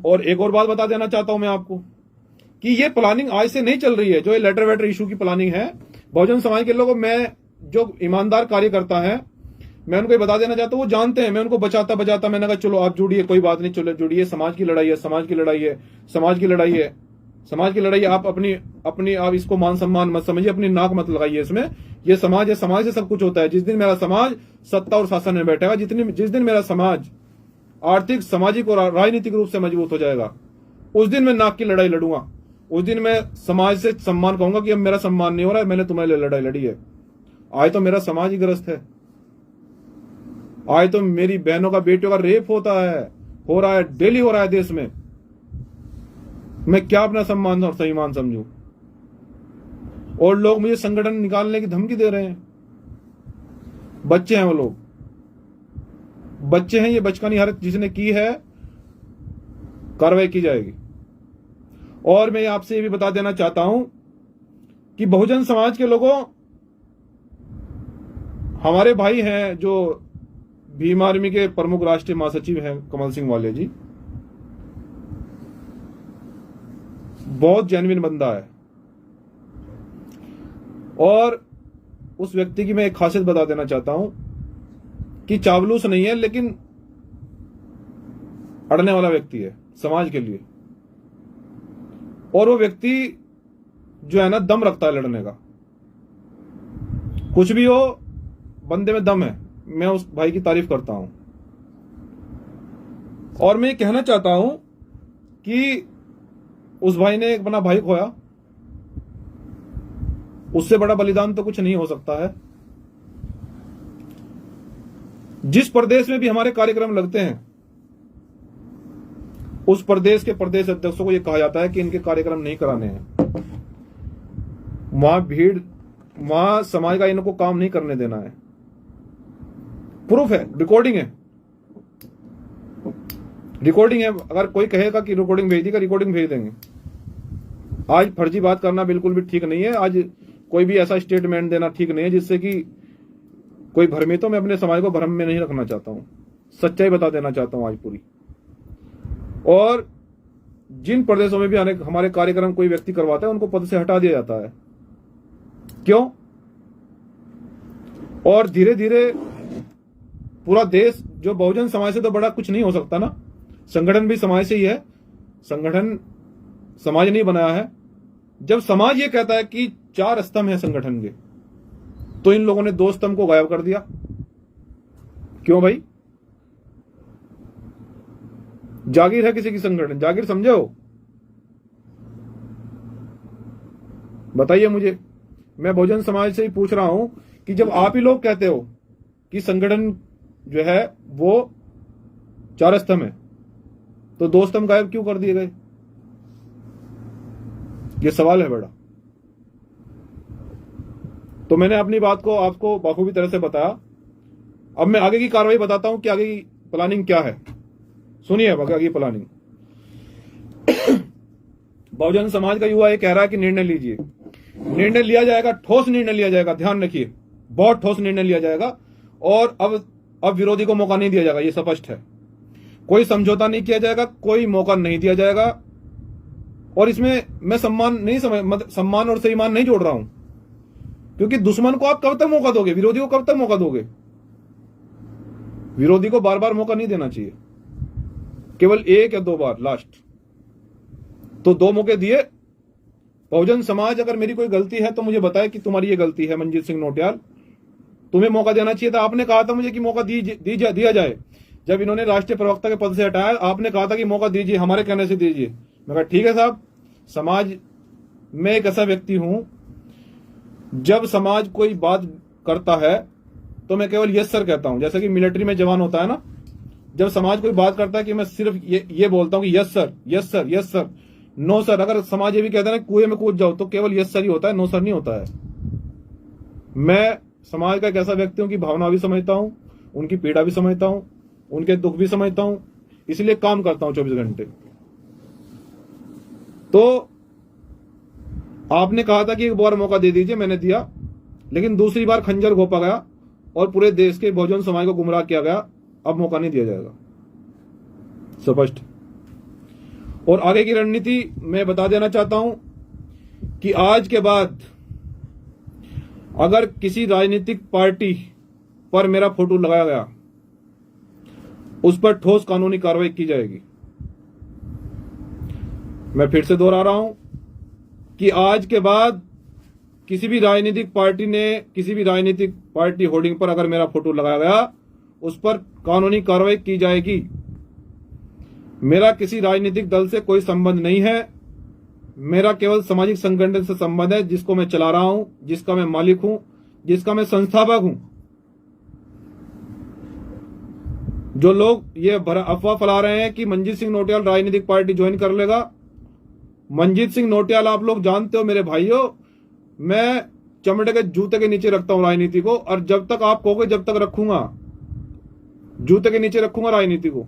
और एक और बात बता देना चाहता हूं मैं आपको कि ये प्लानिंग आज से नहीं चल रही है। जो ये लेटर वेटर इशू की प्लानिंग है, बहुजन समाज के लोगों में जो ईमानदार कार्यकर्ता है, मैं उनको बता देना चाहता हूं, वो जानते हैं। मैं उनको बचाता मैंने कहा चलो आप जुड़िए, कोई बात नहीं, चलो जुड़िए। समाज की लड़ाई है, समाज की लड़ाई है, समाज की लड़ाई है, समाज की लड़ाई। आप अपनी आप इसको मान सम्मान मत समझिए, अपनी नाक मत लगाइए इसमें। ये समाज है, समाज से सब कुछ होता है। जिस दिन मेरा समाज सत्ता और शासन में बैठेगा, जिस दिन मेरा समाज आर्थिक, सामाजिक और राजनीतिक रूप से मजबूत हो जाएगा, उस दिन मैं नाक की लड़ाई लड़ूंगा। उस दिन मैं समाज से सम्मान कहूंगा कि अब मेरा सम्मान नहीं हो रहा है, मैंने तुम्हारे लिए लड़ाई लड़ी है। आज तो मेरा समाज ही ग्रस्त है। आज तो मेरी बहनों का, बेटियों का रेप हो रहा है, डेली हो रहा है देश में। मैं क्या अपना सम्मान और सम्मान समझूं? और लोग मुझे संगठन निकालने की धमकी दे रहे हैं। बच्चे हैं वो लोग, बच्चे हैं। ये बचकानी हरकत जिसने की है, कार्रवाई की जाएगी। और मैं आपसे ये भी बता देना चाहता हूं कि बहुजन समाज के लोगों, हमारे भाई हैं जो भीम आर्मी के प्रमुख राष्ट्रीय महासचिव हैं, कमल सिंह वाले जी, बहुत जेन्युइन बंदा है। और उस व्यक्ति की मैं एक खासियत बता देना चाहता हूं कि चावलूस नहीं है, लेकिन अड़ने वाला व्यक्ति है समाज के लिए। और वो व्यक्ति जो है ना, दम रखता है लड़ने का। कुछ भी हो, बंदे में दम है। मैं उस भाई की तारीफ करता हूं। और मैं ये कहना चाहता हूं कि उस भाई ने एक अपना भाई खोया, उससे बड़ा बलिदान तो कुछ नहीं हो सकता है। जिस प्रदेश में भी हमारे कार्यक्रम लगते हैं, उस प्रदेश के प्रदेश अध्यक्षों को यह कहा जाता है कि इनके कार्यक्रम नहीं कराने हैं। वहां भीड़, वहां समाज का इनको काम नहीं करने देना है। प्रूफ है, रिकॉर्डिंग है। रिकॉर्डिंग है, अगर कोई कहेगा कि रिकॉर्डिंग भेज देगा, रिकॉर्डिंग भेज देंगे। आज फर्जी बात करना बिल्कुल भी ठीक नहीं है। आज कोई भी ऐसा स्टेटमेंट देना ठीक नहीं है जिससे कि कोई भ्रमित हो। मैं अपने समाज को भ्रम में नहीं रखना चाहता हूं, सच्चाई बता देना चाहता हूं आज पूरी। और जिन प्रदेशों में भी हमारे कार्यक्रम कोई व्यक्ति करवाता है उनको पद से हटा दिया जाता है। क्यों? और धीरे धीरे पूरा देश, जो बहुजन समाज से तो बड़ा कुछ नहीं हो सकता ना, संगठन भी समाज से ही है। संगठन समाज नहीं बनाया है। जब समाज ये कहता है कि 4 स्तंभ है संगठन के, तो इन लोगों ने 2 स्तंभ को गायब कर दिया। क्यों भाई? जागीर है किसी की संगठन, जागीर समझे हो? बताइए मुझे। मैं बहुजन समाज से ही पूछ रहा हूं कि जब आप ही लोग कहते हो कि संगठन जो है वो 4 स्तंभ है, तो 2 स्तंभ गायब क्यों कर दिए गए? ये सवाल है बड़ा। तो मैंने अपनी बात को आपको बखूबी तरह से बताया। अब मैं आगे की कार्रवाई बताता हूं कि आगे की प्लानिंग क्या है। सुनिए अब आगे की प्लानिंग। बहुजन समाज का युवा ये कह रहा है कि निर्णय लीजिए। निर्णय लिया जाएगा, ठोस निर्णय लिया जाएगा, ध्यान रखिए, बहुत ठोस निर्णय लिया जाएगा। और अब विरोधी को मौका नहीं दिया जाएगा, ये स्पष्ट है। कोई समझौता नहीं किया जाएगा, कोई मौका नहीं दिया जाएगा। और इसमें मैं सम्मान और सम्मान नहीं जोड़ रहा हूं, क्योंकि दुश्मन को आप कब तक मौका दोगे? विरोधी को कब तक मौका दोगे? विरोधी को बार बार मौका नहीं देना चाहिए, केवल 1 या 2 बार लास्ट। तो 2 मौके दिए। बहुजन समाज, अगर मेरी कोई गलती है तो मुझे बताए कि तुम्हारी ये गलती है मनजीत सिंह नौटियाल, तुम्हें मौका देना चाहिए था। आपने कहा था मुझे कि मौका दिया जाए। जब इन्होंने राष्ट्रीय प्रवक्ता के पद से हटाया, आपने कहा था कि मौका दीजिए, हमारे कहने से दीजिए। मैं कहा ठीक है साहब। समाज में एक ऐसा व्यक्ति हूं, जब समाज कोई बात करता है तो मैं केवल यस सर कहता हूं। जैसे कि मिलिट्री में जवान होता है ना, जब समाज कोई बात करता है कि मैं सिर्फ ये बोलता हूं कि yes sir, yes sir, yes sir, no sir. अगर समाज ये भी कहता है ना कुएं में कूद जाओ, तो केवल यस सर ही होता है, नो सर नहीं होता है। मैं समाज का एक ऐसा व्यक्ति हूं कि भावना भी समझता हूं, उनकी पीड़ा भी समझता हूं, उनके दुख भी समझता हूं, इसलिए काम करता हूं 24 घंटे। तो आपने कहा था कि एक बार मौका दे दीजिए, मैंने दिया, लेकिन दूसरी बार खंजर घोंपा गया और पूरे देश के बहुजन समाज को गुमराह किया गया। अब मौका नहीं दिया जाएगा, स्पष्ट। और आगे की रणनीति मैं बता देना चाहता हूं कि आज के बाद अगर किसी राजनीतिक पार्टी पर मेरा फोटो लगाया गया, उस पर ठोस कानूनी कार्रवाई की जाएगी। मैं फिर से दोहरा रहा हूं कि आज के बाद किसी भी राजनीतिक पार्टी होर्डिंग पर अगर मेरा फोटो लगाया गया, उस पर कानूनी कार्रवाई की जाएगी। मेरा किसी राजनीतिक दल से कोई संबंध नहीं है। मेरा केवल सामाजिक संगठन से संबंध है, जिसको मैं चला रहा हूं, जिसका मैं मालिक हूं, जिसका मैं संस्थापक हूं। जो लोग ये अफवाह फैला रहे हैं कि मनजीत सिंह नौटियाल राजनीतिक पार्टी ज्वाइन कर लेगा, मनजीत सिंह नौटियाल आप लोग जानते हो मेरे भाइयों, मैं चमड़े के जूते के नीचे रखता हूं राजनीति को। और जब तक आप कहोगे जब तक रखूंगा, जूते के नीचे रखूंगा राजनीति को।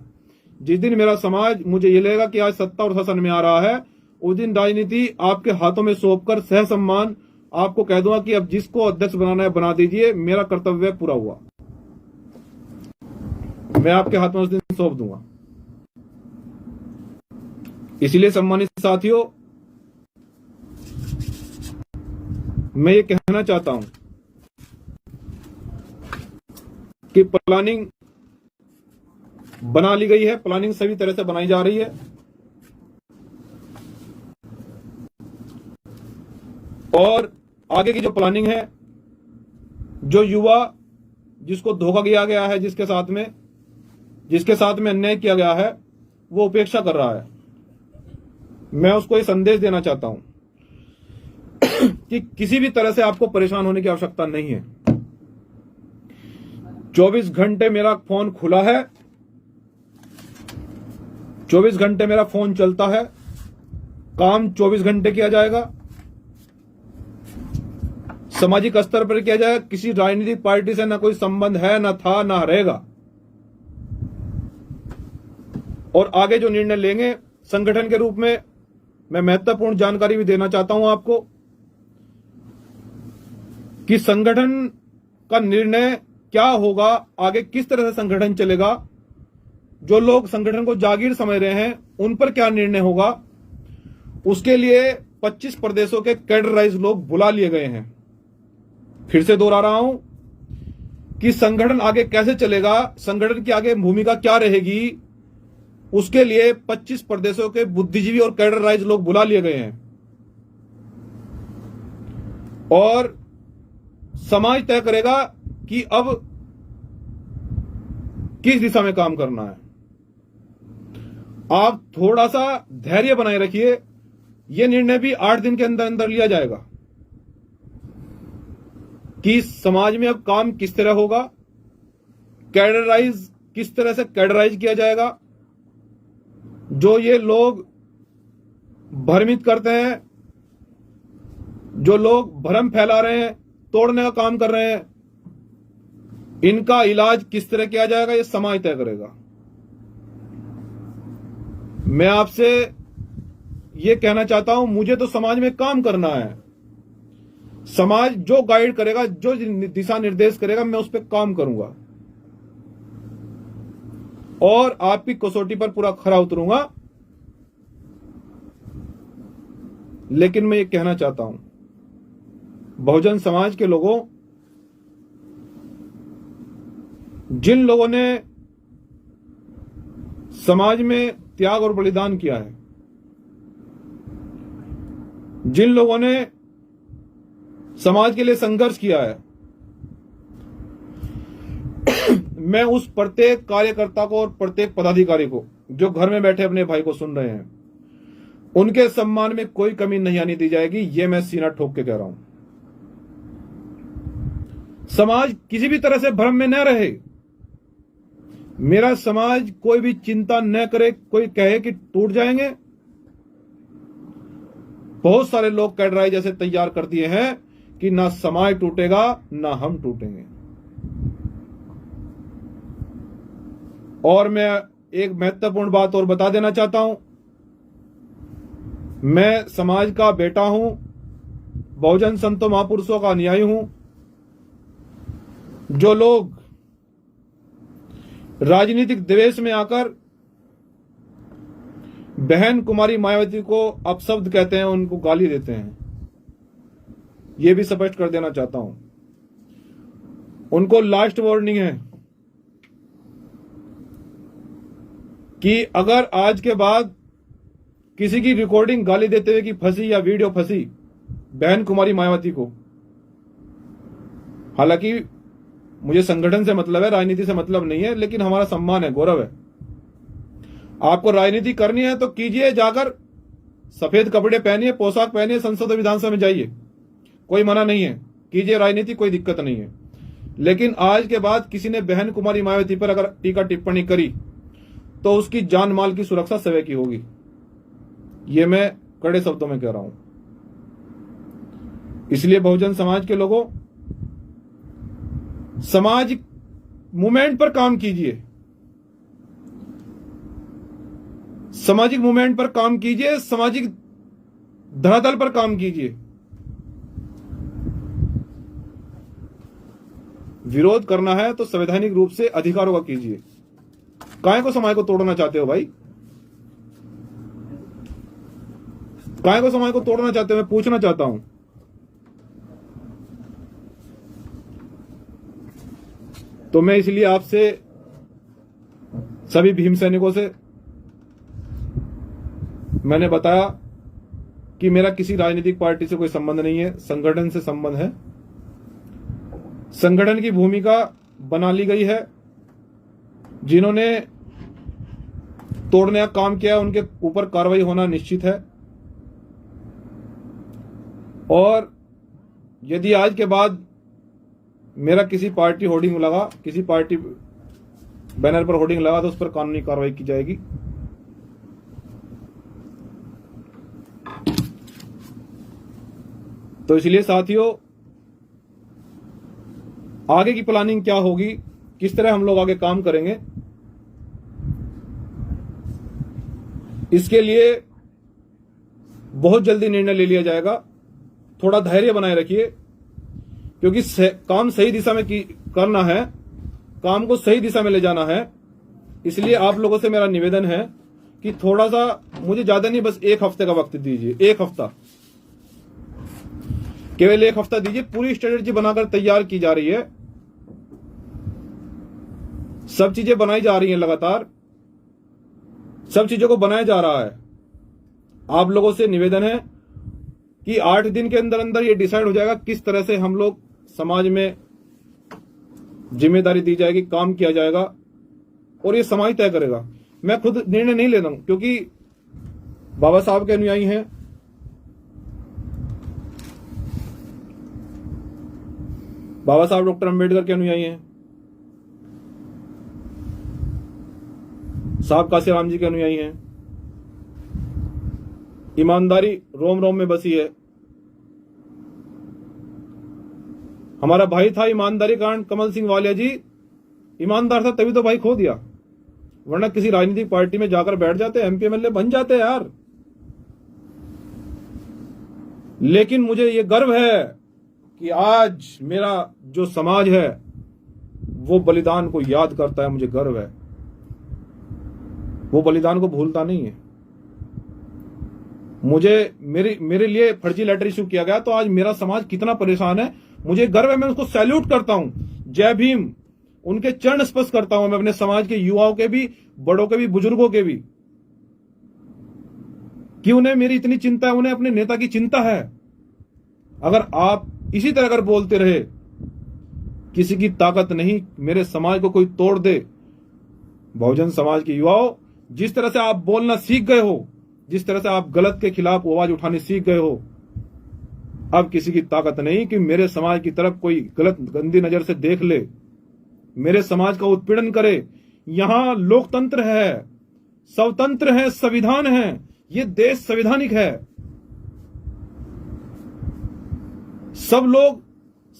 जिस दिन मेरा समाज मुझे ये लगेगा कि आज सत्ता और शासन में आ रहा है, उस दिन राजनीति आपके हाथों में सौंपकर सह सम्मान आपको कह दूंगा कि अब जिसको अध्यक्ष बनाना है बना दीजिए, मेरा कर्तव्य पूरा हुआ। मैं आपके हाथ में उस दिन सौंप दूंगा। इसलिए सम्मानित साथियों, मैं ये कहना चाहता हूं कि प्लानिंग बना ली गई है, प्लानिंग सभी तरह से बनाई जा रही है। और आगे की जो प्लानिंग है, जो युवा जिसको धोखा किया गया है, जिसके साथ में अन्याय किया गया है, वो उपेक्षा कर रहा है। मैं उसको ये संदेश देना चाहता हूं कि किसी भी तरह से आपको परेशान होने की आवश्यकता नहीं है। 24 घंटे मेरा फोन खुला है, 24 घंटे मेरा फोन चलता है, काम 24 घंटे किया जाएगा, सामाजिक स्तर पर किया जाएगा। किसी राजनीतिक पार्टी से ना कोई संबंध है, ना था, ना रहेगा। और आगे जो निर्णय लेंगे संगठन के रूप में, मैं महत्वपूर्ण जानकारी भी देना चाहता हूं आपको कि संगठन का निर्णय क्या होगा, आगे किस तरह से संगठन चलेगा, जो लोग संगठन को जागीर समझ रहे हैं उन पर क्या निर्णय होगा, उसके लिए 25 प्रदेशों के कैडराइज लोग बुला लिए गए हैं। फिर से दोहरा रहा हूं कि संगठन आगे कैसे चलेगा, संगठन की आगे भूमिका क्या रहेगी, उसके लिए 25 प्रदेशों के बुद्धिजीवी और कैडराइज लोग बुला लिए गए हैं और समाज तय करेगा कि अब किस दिशा में काम करना है। आप थोड़ा सा धैर्य बनाए रखिए, यह निर्णय भी 8 दिन के अंदर अंदर लिया जाएगा कि समाज में अब काम किस तरह होगा, कैडराइज किस तरह से कैडराइज किया जाएगा। जो ये लोग भ्रमित करते हैं, जो लोग भ्रम फैला रहे हैं, तोड़ने का काम कर रहे हैं, इनका इलाज किस तरह किया जाएगा ये समाज तय करेगा। मैं आपसे ये कहना चाहता हूं, मुझे तो समाज में काम करना है। समाज जो गाइड करेगा, जो दिशा निर्देश करेगा, मैं उस पर काम करूंगा और आपकी कसौटी पर पूरा खरा उतरूंगा। लेकिन मैं ये कहना चाहता हूं, बहुजन समाज के लोगों, जिन लोगों ने समाज में त्याग और बलिदान किया है, जिन लोगों ने समाज के लिए संघर्ष किया है, मैं उस प्रत्येक कार्यकर्ता को और प्रत्येक पदाधिकारी को जो घर में बैठे अपने भाई को सुन रहे हैं, उनके सम्मान में कोई कमी नहीं आने दी जाएगी। यह मैं सीना ठोक के कह रहा हूं। समाज किसी भी तरह से भ्रम में न रहे। मेरा समाज कोई भी चिंता न करे, कोई कहे कि टूट जाएंगे। बहुत सारे लोग कैडराइज जैसे तैयार कर दिए हैं कि ना समाज टूटेगा ना हम टूटेंगे। और मैं एक महत्वपूर्ण बात और बता देना चाहता हूं, मैं समाज का बेटा हूं, बहुजन संतों महापुरुषों का अनुयायी हूं। जो लोग राजनीतिक द्वेष में आकर बहन कुमारी मायावती को अपशब्द कहते हैं, उनको गाली देते हैं, यह भी स्पष्ट कर देना चाहता हूं। उनको लास्ट वार्निंग है कि अगर आज के बाद किसी की रिकॉर्डिंग गाली देते हुए की फंसी या वीडियो फंसी बहन कुमारी मायावती को, हालांकि मुझे संगठन से मतलब है, राजनीति से मतलब नहीं है, लेकिन हमारा सम्मान है, गौरव है। आपको राजनीति करनी है तो कीजिए, जाकर सफेद कपड़े पहनिए, पोशाक पहनिए, संसद और विधानसभा में जाइए, कोई मना नहीं है, कीजिए राजनीति, कोई दिक्कत नहीं है। लेकिन आज के बाद किसी ने बहन कुमारी मायावती पर अगर टीका टिप्पणी करी तो उसकी जान माल की सुरक्षा स्वयं की होगी। यह मैं कड़े शब्दों में कह रहा हूं। इसलिए बहुजन समाज के लोगों, सामाजिक मूवमेंट पर काम कीजिए, सामाजिक मूवमेंट पर काम कीजिए, सामाजिक धरातल पर काम कीजिए। विरोध करना है तो संवैधानिक रूप से अधिकारों का कीजिए। काहे को समाज को तोड़ना चाहते हो भाई? काहे को समाज को तोड़ना चाहते हो? मैं पूछना चाहता हूं। तो मैं इसलिए आपसे, सभी भीम सैनिकों से मैंने बताया कि मेरा किसी राजनीतिक पार्टी से कोई संबंध नहीं है, संगठन से संबंध है। संगठन की भूमिका बना ली गई है। जिन्होंने तोड़ने का काम किया उनके ऊपर कार्रवाई होना निश्चित है। और यदि आज के बाद मेरा किसी पार्टी होर्डिंग लगा, किसी पार्टी बैनर पर होर्डिंग लगा, तो उस पर कानूनी कार्रवाई की जाएगी। तो इसलिए साथियों, आगे की प्लानिंग क्या होगी, किस तरह हम लोग आगे काम करेंगे, इसके लिए बहुत जल्दी निर्णय ले लिया जाएगा। थोड़ा धैर्य बनाए रखिए, क्योंकि काम सही दिशा में करना है, काम को सही दिशा में ले जाना है। इसलिए आप लोगों से मेरा निवेदन है कि थोड़ा सा, मुझे ज्यादा नहीं, बस 1 हफ्ते का वक्त दीजिए। 1 हफ्ता, केवल 1 हफ्ता दीजिए। पूरी स्ट्रेटेजी बनाकर तैयार की जा रही है, सब चीजें बनाई जा रही हैं, लगातार सब चीजों को बनाया जा रहा है। आप लोगों से निवेदन है कि 8 दिन के अंदर अंदर ये डिसाइड हो जाएगा किस तरह से हम लोग समाज में जिम्मेदारी दी जाएगी, काम किया जाएगा, और ये समाज तय करेगा। मैं खुद निर्णय नहीं लेता हूं, क्योंकि बाबा साहब के अनुयायी हैं, बाबा साहब डॉक्टर अंबेडकर के अनुयायी हैं, साहब काशीराम जी के अनुयायी हैं। ईमानदारी रोम रोम में बसी है। हमारा भाई था ईमानदारी कारण, कमल सिंह वालिया जी ईमानदार था, तभी तो भाई खो दिया, वरना किसी राजनीतिक पार्टी में जाकर बैठ जाते, एमपी एमएलए बन जाते यार। लेकिन मुझे ये गर्व है कि आज मेरा जो समाज है वो बलिदान को याद करता है। मुझे गर्व है, वो बलिदान को भूलता नहीं है। मुझे मेरे लिए फर्जी लेटर इशू किया गया, तो आज मेरा समाज कितना परेशान है, मुझे गर्व है। मैं उसको सैल्यूट करता हूं, जय भीम, उनके चरण स्पर्श करता हूं मैं, अपने समाज के युवाओं के भी, बड़ों के भी, बुजुर्गों के भी, कि उन्हें मेरी इतनी चिंता है, उन्हें अपने नेता की चिंता है। अगर आप इसी तरह अगर बोलते रहे, किसी की ताकत नहीं मेरे समाज को कोई तोड़ दे। बहुजन समाज के युवाओं, जिस तरह से आप बोलना सीख गए हो, जिस तरह से आप गलत के खिलाफ आवाज उठाने सीख गए हो, अब किसी की ताकत नहीं कि मेरे समाज की तरफ कोई गलत गंदी नजर से देख ले, मेरे समाज का उत्पीड़न करे। यहां लोकतंत्र है, स्वतंत्र है, संविधान है, ये देश संवैधानिक है। सब लोग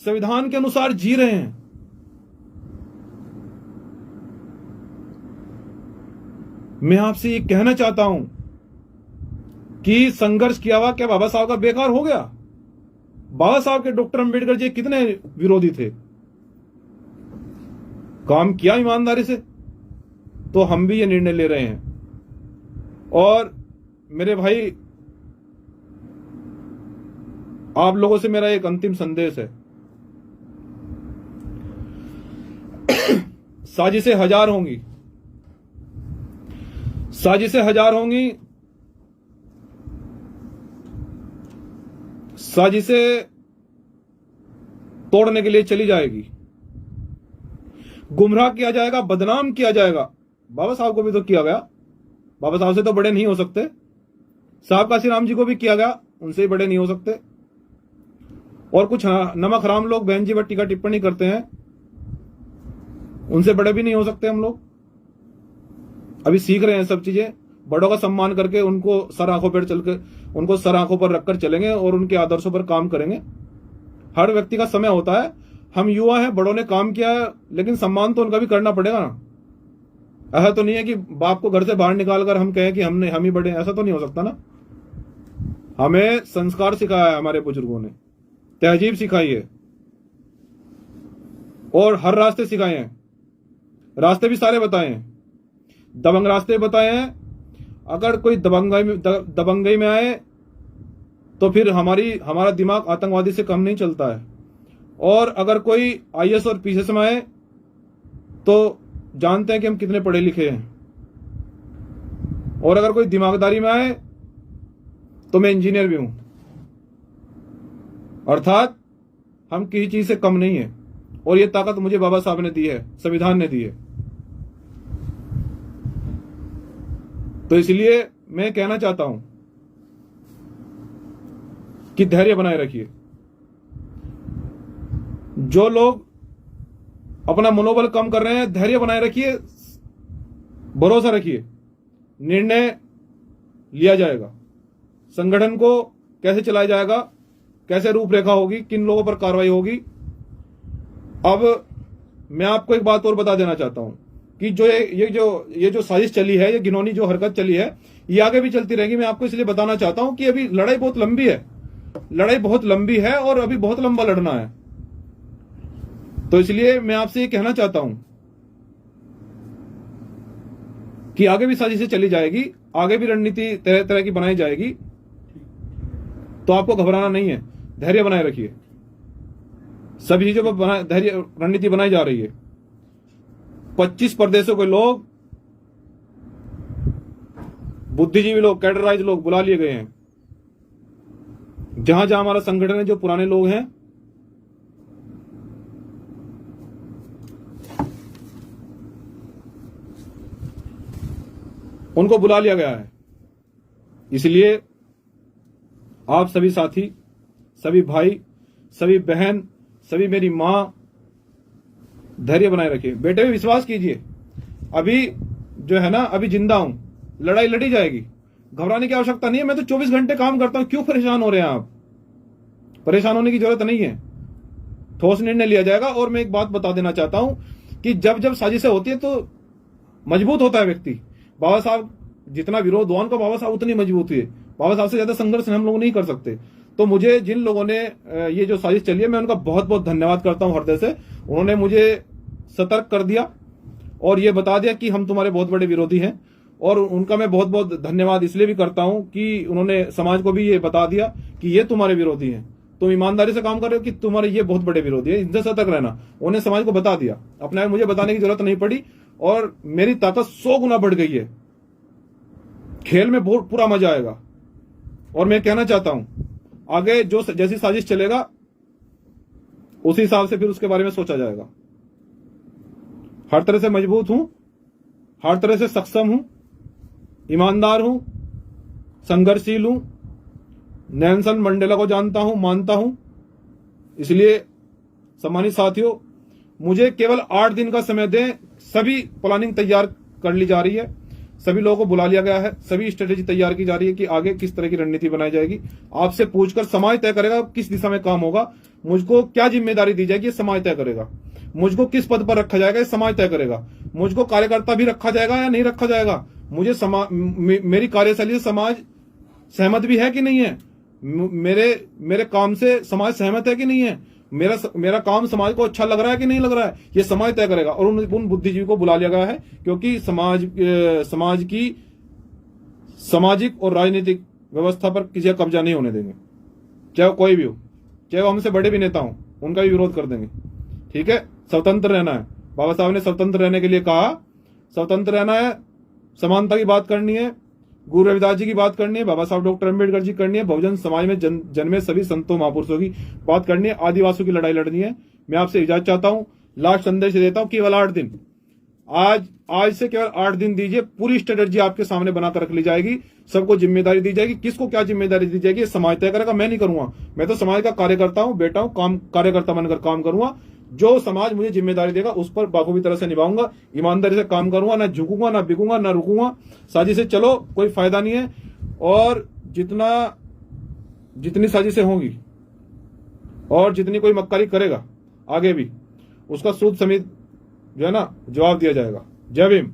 संविधान के अनुसार जी रहे हैं। मैं आपसे ये कहना चाहता हूं कि संघर्ष किया हुआ क्या बाबा साहब का बेकार हो गया? बाबा साहब के डॉक्टर अंबेडकर जी कितने विरोधी थे, काम किया ईमानदारी से, तो हम भी ये निर्णय ले रहे हैं। और मेरे भाई, आप लोगों से मेरा एक अंतिम संदेश है। साजिशें हजार होंगी, साजिशें हजार होंगी, साजिशें तोड़ने के लिए चली जाएगी, गुमराह किया जाएगा, बदनाम किया जाएगा। बाबा साहब को भी तो किया गया, बाबा साहब से तो बड़े नहीं हो सकते। साहब काशीराम जी को भी किया गया, उनसे ही बड़े नहीं हो सकते। और कुछ नमक हराम लोग बहन जी पर टीका टिप्पणी करते हैं, उनसे बड़े भी नहीं हो सकते हम लोग। अभी सीख रहे हैं सब चीजें, बड़ों का सम्मान करके उनको सर आंखों पर उनको सर आंखों पर रखकर चलेंगे और उनके आदर्शों पर काम करेंगे। हर व्यक्ति का समय होता है, हम युवा हैं, बड़ों ने काम किया है, लेकिन सम्मान तो उनका भी करना पड़ेगा ना। ऐसा तो नहीं है कि बाप को घर से बाहर निकालकर हम कहें कि हम ही बड़े, ऐसा तो नहीं हो सकता ना। हमें संस्कार सिखाया है हमारे बुजुर्गों ने, तहजीब सिखाई है, और हर रास्ते सिखाए हैं। रास्ते भी सारे बताए हैं, दबंग रास्ते बताए हैं। अगर कोई दबंगई में आए तो फिर हमारा दिमाग आतंकवादी से कम नहीं चलता है। और अगर कोई आईएएस और पीसीएस में आए तो जानते हैं कि हम कितने पढ़े लिखे हैं। और अगर कोई दिमागदारी में आए तो मैं इंजीनियर भी हूं, अर्थात हम किसी चीज से कम नहीं है। और ये ताकत मुझे बाबा साहब ने दी है, संविधान ने दी है। तो इसलिए मैं कहना चाहता हूं कि धैर्य बनाए रखिए। जो लोग अपना मनोबल कम कर रहे हैं, धैर्य बनाए रखिए, भरोसा रखिए, निर्णय लिया जाएगा। संगठन को कैसे चलाया जाएगा, कैसे रूपरेखा होगी, किन लोगों पर कार्रवाई होगी। अब मैं आपको एक बात और बता देना चाहता हूं कि जो ये जो साजिश चली है, ये घिनौनी जो हरकत चली है, ये आगे भी चलती रहेगी। मैं आपको इसलिए बताना चाहता हूं कि अभी लड़ाई बहुत लंबी है, लड़ाई बहुत लंबी है और अभी बहुत लंबा लड़ना है। तो इसलिए मैं आपसे ये कहना चाहता हूं कि आगे भी साजिशें चली जाएगी, आगे भी रणनीति तरह तरह की बनाई जाएगी। तो आपको घबराना नहीं है, धैर्य बनाए रखिए। सभी चीजों पर धैर्य रणनीति बनाई जा रही है। 25 प्रदेशों के लोग, बुद्धिजीवी लोग, कैडराइज लोग बुला लिए गए हैं। जहां जहां हमारा संगठन है, जो पुराने लोग हैं, उनको बुला लिया गया है। इसलिए आप सभी साथी, सभी भाई, सभी बहन, सभी मेरी मां, धैर्य बनाए रखिए। बेटे भी विश्वास कीजिए, अभी जो है ना, अभी जिंदा हूं, लड़ाई लड़ी जाएगी, घबराने की आवश्यकता नहीं है। मैं तो 24 घंटे काम करता हूं, क्यों परेशान हो रहे हैं आप? परेशान होने की जरूरत नहीं है, ठोस निर्णय लिया जाएगा। और मैं एक बात बता देना चाहता हूं कि जब जब साजिशें होती है तो मजबूत होता है व्यक्ति। बाबा साहब जितना विरोध हुआ, उनका बाबा साहब उतनी मजबूत हुए। बाबा साहब से ज्यादा संघर्ष हम लोग नहीं कर सकते। तो मुझे जिन लोगों ने ये जो साजिश चली है, मैं उनका बहुत बहुत धन्यवाद करता हूं हृदय से। उन्होंने मुझे सतर्क कर दिया और ये बता दिया कि हम तुम्हारे बहुत बड़े विरोधी हैं। और उनका मैं बहुत बहुत धन्यवाद इसलिए भी करता हूं कि उन्होंने समाज को भी ये बता दिया कि ये तुम्हारे विरोधी हैं, तुम ईमानदारी से काम कर रहे हो कि तुम्हारे ये बहुत बड़े विरोधी है, इनसे सतर्क रहना। उन्हें समाज को बता दिया, अपने मुझे बताने की जरूरत नहीं पड़ी और मेरी ताकत 100 गुना बढ़ गई है। खेल में बहुत पूरा मजा आएगा। और मैं कहना चाहता हूं, आगे जो जैसी साजिश चलेगा उसी हिसाब से फिर उसके बारे में सोचा जाएगा। हर तरह से मजबूत हूं, हर तरह से सक्षम हूं, ईमानदार हूं, संघर्षशील हूं, नेल्सन मंडेला को जानता हूं, मानता हूं। इसलिए सम्मानित साथियों, मुझे केवल 8 दिन का समय दें। सभी प्लानिंग तैयार कर ली जा रही है, सभी लोगों को बुला लिया गया है, सभी स्ट्रेटेजी तैयार की जा रही है कि आगे किस तरह की रणनीति बनाई जाएगी। आपसे पूछकर समाज तय करेगा किस दिशा में काम होगा। मुझको क्या जिम्मेदारी दी जाएगी, समाज तय करेगा। मुझको किस पद पर रखा जाएगा, समाज तय करेगा। मुझको कार्यकर्ता भी रखा जाएगा या नहीं रखा जाएगा, मुझे मेरी कार्यशैली से समाज सहमत भी है कि नहीं है, मेरे काम से समाज सहमत है कि नहीं है, मेरा काम समाज को अच्छा लग रहा है कि नहीं लग रहा है, ये समाज तय करेगा। और उन बुद्धिजीवी को बुला लिया गया है क्योंकि समाज की सामाजिक और राजनीतिक व्यवस्था पर किसी का कब्जा नहीं होने देंगे, चाहे वो कोई भी हो, चाहे वो हमसे बड़े भी नेता हो, उनका भी विरोध कर देंगे। ठीक है, स्वतंत्र रहना है। बाबा साहब ने स्वतंत्र रहने के लिए कहा, स्वतंत्र रहना है, समानता की बात करनी है, गुरु रविदास जी की बात करनी है, बाबा साहब डॉक्टर अम्बेडकर जी करनी है, बहुजन समाज में जन्मे सभी संतों महापुरुषों की बात करनी है, आदिवासियों की लड़ाई लड़नी है। मैं आपसे इजाजत चाहता हूं, लास्ट संदेश देता हूं, केवल 8 दिन, आज से केवल 8 दिन दीजिए। पूरी स्ट्रेटेजी आपके सामने बनाकर रख ली जाएगी, सबको जिम्मेदारी दी जाएगी। किसको क्या जिम्मेदारी दी जाएगी, समाज तय करेगा, मैं नहीं करूंगा। मैं तो समाज का कार्यकर्ता हूं, बेटा हूं, कार्यकर्ता बनकर काम करूंगा। जो समाज मुझे जिम्मेदारी देगा उस पर बाखूबी तरह से निभाऊंगा, ईमानदारी से काम करूंगा, ना झुकूंगा, ना बिकूंगा, ना रुकूंगा। साजिशें चलो, कोई फायदा नहीं है। और जितनी साजिशें होंगी और जितनी कोई मक्कारी करेगा आगे भी, उसका सूद समेत जो है ना जवाब दिया जाएगा। जय भीम।